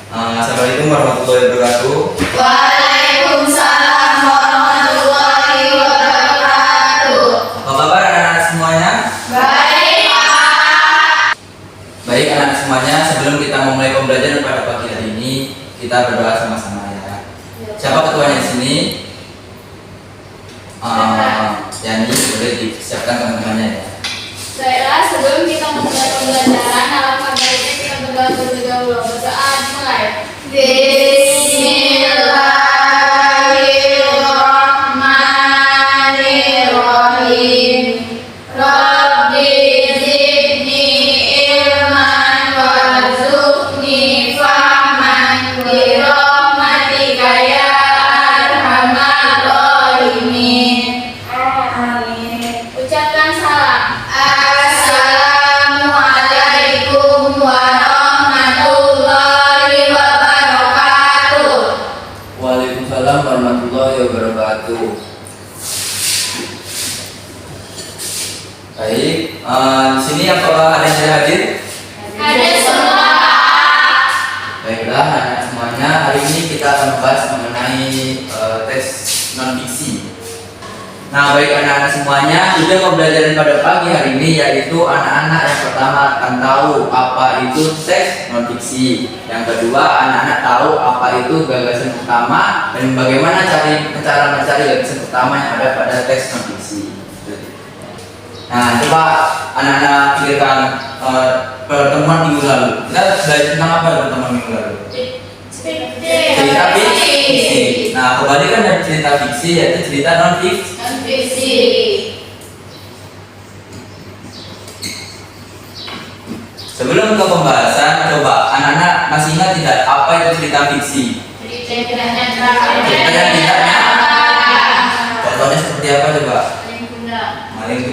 Assalamualaikum warahmatullahi wabarakatuh. Waalaikumsalam warahmatullahi wabarakatuh. Apa kabar anak-anak semuanya? Baik, Pak. Baik anak-anak semuanya, sebelum kita memulai pembelajaran pada pagi hari ini, kita berdoa sama-sama ya. Siapa ketuanya di sini? Yani, boleh disiapkan teman-temannya ya. Baiklah, sebelum kita memulai pembelajaran, alangkah baiknya kita berdoa terlebih dahulu. Berdoa dimulai. Bismillahirrahmanirrahim. Rabbi zidni ilman warzuqni fahman bi rahmatika ya arhamar rahimin. Amin. Ucapkan salam. Assalamualaikum warahmatullahi wabarakatuh. Waalaikumsalam warahmatullahi wabarakatuh. Baik, di sini apakah ada yang tidak hadir? Ada semua, Pak. Baiklah, anak semuanya, hari ini kita akan membahas mengenai tes non fiksi. Nah, baik anak-anak semuanya, tujuan pembelajaran pada pagi hari ini yaitu anak-anak yang pertama akan tahu apa itu teks non fiksi. Yang kedua, anak-anak tahu apa itu gagasan utama dan bagaimana cara mencari gagasan utama yang ada pada teks non fiksi. Nah, coba anak-anak pikirkan pertemuan minggu lalu. Kita belajar tentang apa pertemuan minggu lalu? Cerita fiksi. Nah, kebalikan dari cerita fiksi yaitu cerita non fiksi. Sebelum ke pembahasan, coba anak-anak masih ingat tidak apa itu cerita fiksi? Cerita yang tidak nyata. Contohnya seperti apa coba?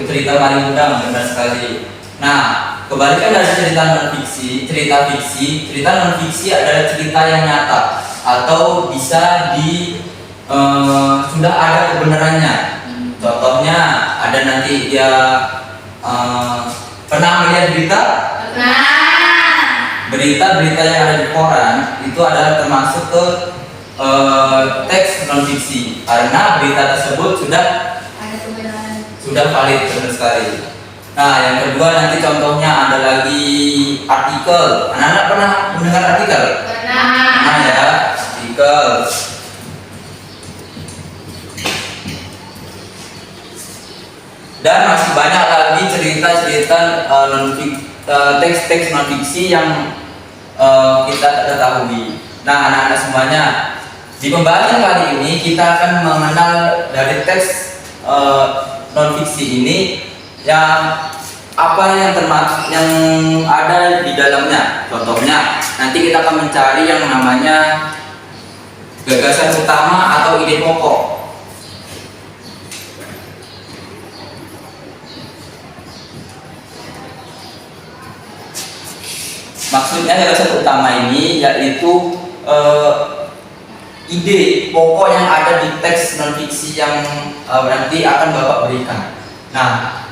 Cerita maling undang, benar sekali. Nah, kebalikan dari cerita non fiksi adalah cerita yang nyata atau bisa sudah ada kebenarannya. Contohnya ada nanti dia pernah melihat berita yang ada di koran itu adalah termasuk ke teks non fiksi karena berita tersebut sudah valid, benar sekali. Nah, yang kedua nanti contohnya ada lagi artikel. Anak-anak pernah mendengar artikel? Pernah ya, artikel. Dan masih banyak lagi cerita-cerita teks-teks non fiksi yang kita ketahui. Nah, anak-anak semuanya, di pembahasan kali ini kita akan mengenal dari teks non fiksi ini yang apa yang ada di dalamnya. Contohnya, nanti kita akan mencari yang namanya gagasan utama atau ide pokok. Maksudnya gagasan utama ini yaitu ide pokok yang ada di teks non fiksi yang nanti akan Bapak berikan. Nah,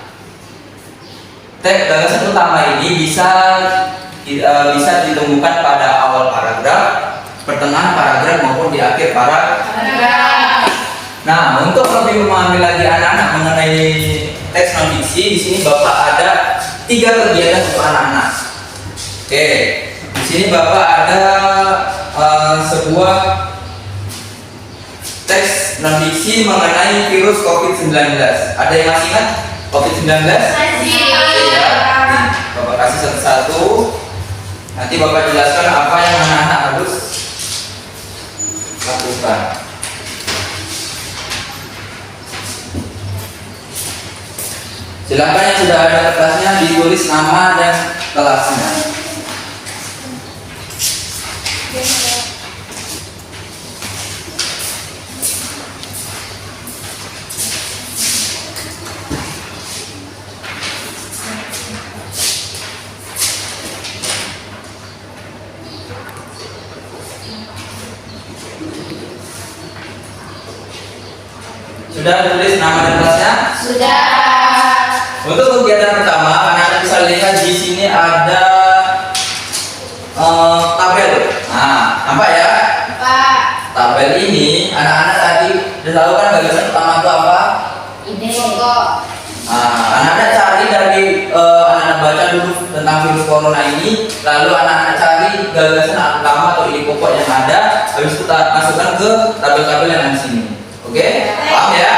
teks gagasan utama ini bisa ditemukan pada awal paragraf, pertengahan paragraf maupun di akhir paragraf. Nah, untuk lebih memahami lagi anak-anak mengenai teks non fiksi, di sini Bapak ada 3 kegiatan untuk anak-anak. Oke, di sini Bapak ada sebuah teks non fiksi mengenai virus COVID-19. Ada yang masih ingat COVID-19? Masih. Ya. Bapak kasih satu-satu. Nanti Bapak jelaskan apa yang anak-anak harus lakukan. Silakan yang sudah ada kertasnya ditulis nama dan kelasnya. Sudah tulis nama dan kelasnya? Sudah. Untuk kegiatan pertama, anak-anak bisa lihat di sini ada tabel. Nah, nampak ya? Pak. Tabel ini anak-anak tadi sudah tahu kan gagasan pertama itu apa? Ide pokok. Nah, anak-anak cari dari anak-anak baca dulu tentang virus corona ini, lalu anak-anak cari gagasan utama atau ide pokok yang ada, habis itu kita masukkan ke tabel-tabel yang ada di sini. Oke? Paham ya?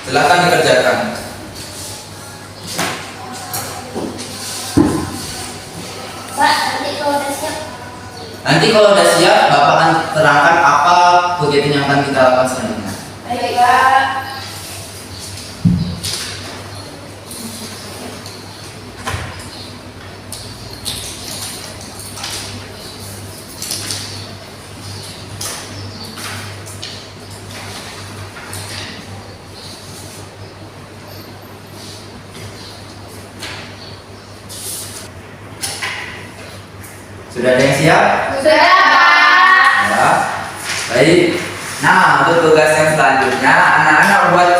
Silahkan dikerjakan. Pak, nanti kalau udah siap. Nanti kalau udah siap, Bapak akan terangkan apa kegiatan yang akan kita lakukan selanjutnya. Baik, Pak. Sudah ada yang siap? Sudah, Pak. Ya. Baik. Nah, untuk tugas yang selanjutnya, anak-anak buat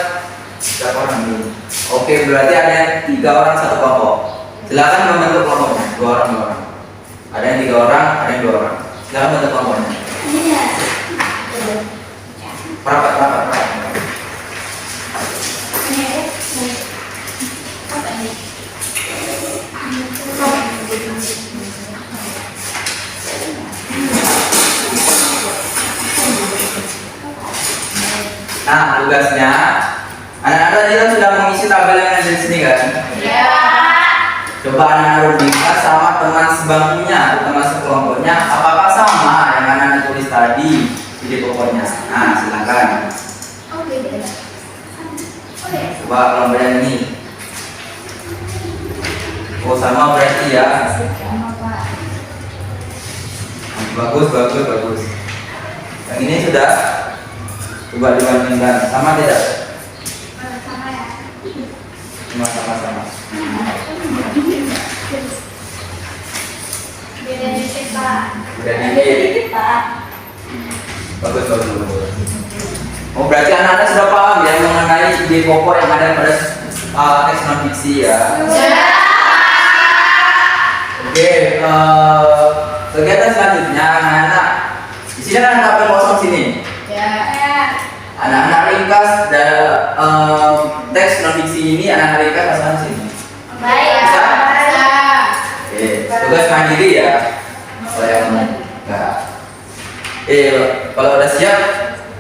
berapa orang dulu? Oke, berarti ada yang 3 orang satu kelompok. Silakan membentuk kelompoknya, 2 orang 2 orang. Ada yang 3 orang, ada yang 2 orang. Silakan bentuk kelompoknya. Iya. Rapat. Apa ini? Nah, tugasnya anak-anak tadi kan sudah mengisi tabel yang ada di sini kan? Ya. Coba anak-anak rubingkan sama teman sebangkunya atau teman sekelompoknya, apakah sama yang anak-anak tulis tadi ide pokoknya? Nah, silakan. Oke, beda. Oke. Coba kelompok yang ini. Oh, sama berarti ya. Sama, Pak. Bagus. Yang ini sudah. Coba dibandingkan, sama tidak? Sama ya. Sama. Beda dikit, Pak. Beda dikit. Pak. Bagus. Oh, berarti anak-anak sudah paham ya mengenai ide pokok yang ada pada teks non fiksi ya. Sudah. Oke, kegiatan selanjutnya anak-anak di sini ada tabel kosong sini. Ya. Anak-anak ringkas teks non fiksi ini anak-anak ringkas pasang sini. Baik. Bisa? Bisa. Oke, tugas mandiri ya. Saya enggak. Kalau udah siap,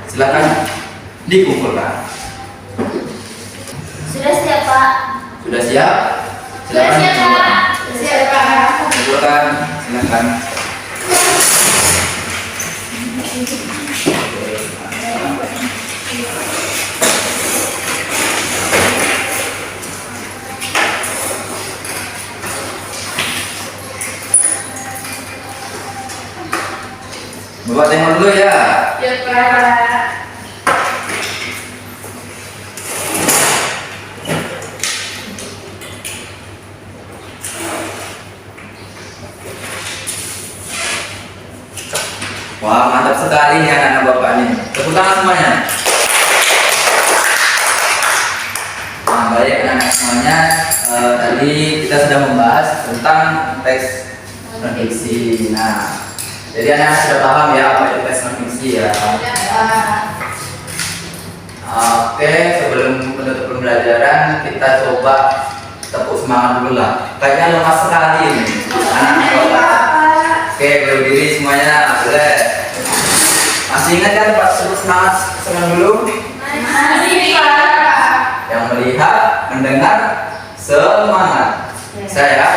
silakan dikumpulkan. Sudah siap, Pak. Sudah siap? Sudah siap, Pak. Siap, Pak. Kumpulkan, silakan. Bapak tengok dulu ya. Ya, Pak. Wah, mantap sekali nih anak-anak Bapak ini. Tepuk tangan semuanya. Nah, baik anak-anak semuanya. Tadi kita sudah membahas tentang teks non fiksi. Nah, jadi anak-anak sudah paham ya apa itu teks non fiksi ya. Ya, Pak. Oke, sebelum menutup pembelajaran kita coba tepuk semangat dulu lah. Kayaknya lemas sekali ini anak-anak Bapak. Oke, berdiri semuanya, boleh. Masih ingat kan Pak sebut semangat dulu? Masih, Pak. Yang melihat, mendengar, semangat. Saya,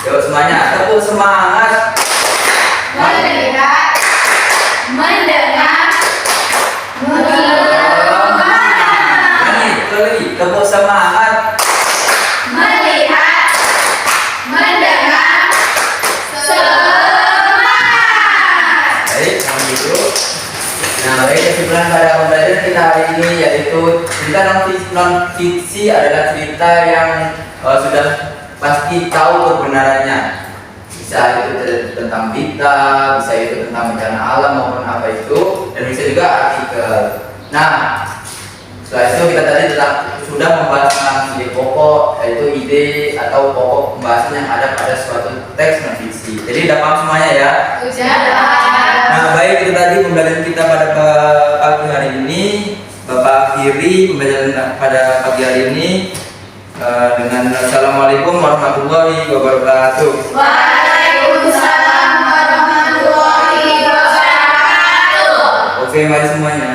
yuk semuanya tepuk semangat. Melihat, mendengar, Ini, tepuk semangat. melihat, mendengar, semangat. Baik, kalau gitu. Nah, baik kesimpulan pada pembelajaran kita hari ini yaitu cerita non fiksi adalah cerita yang sudah pasti tahu kebenarannya. Bisa itu tentang berita, bisa itu tentang bencana alam maupun apa itu, dan bisa juga artikel. Nah, setelah itu kita tadi telah sudah membahas tentang ide pokok, yaitu ide atau pokok pembahasan yang ada pada suatu teks non fiksi. Jadi udah paham semuanya ya? Udah. Nah, baik, itu tadi pembelajaran kita pada pagi hari ini. Bapak akhiri pembelajaran pada pagi hari ini dengan assalamualaikum warahmatullahi wabarakatuh. Waalaikumsalam warahmatullahi wabarakatuh. Oke, mari semuanya.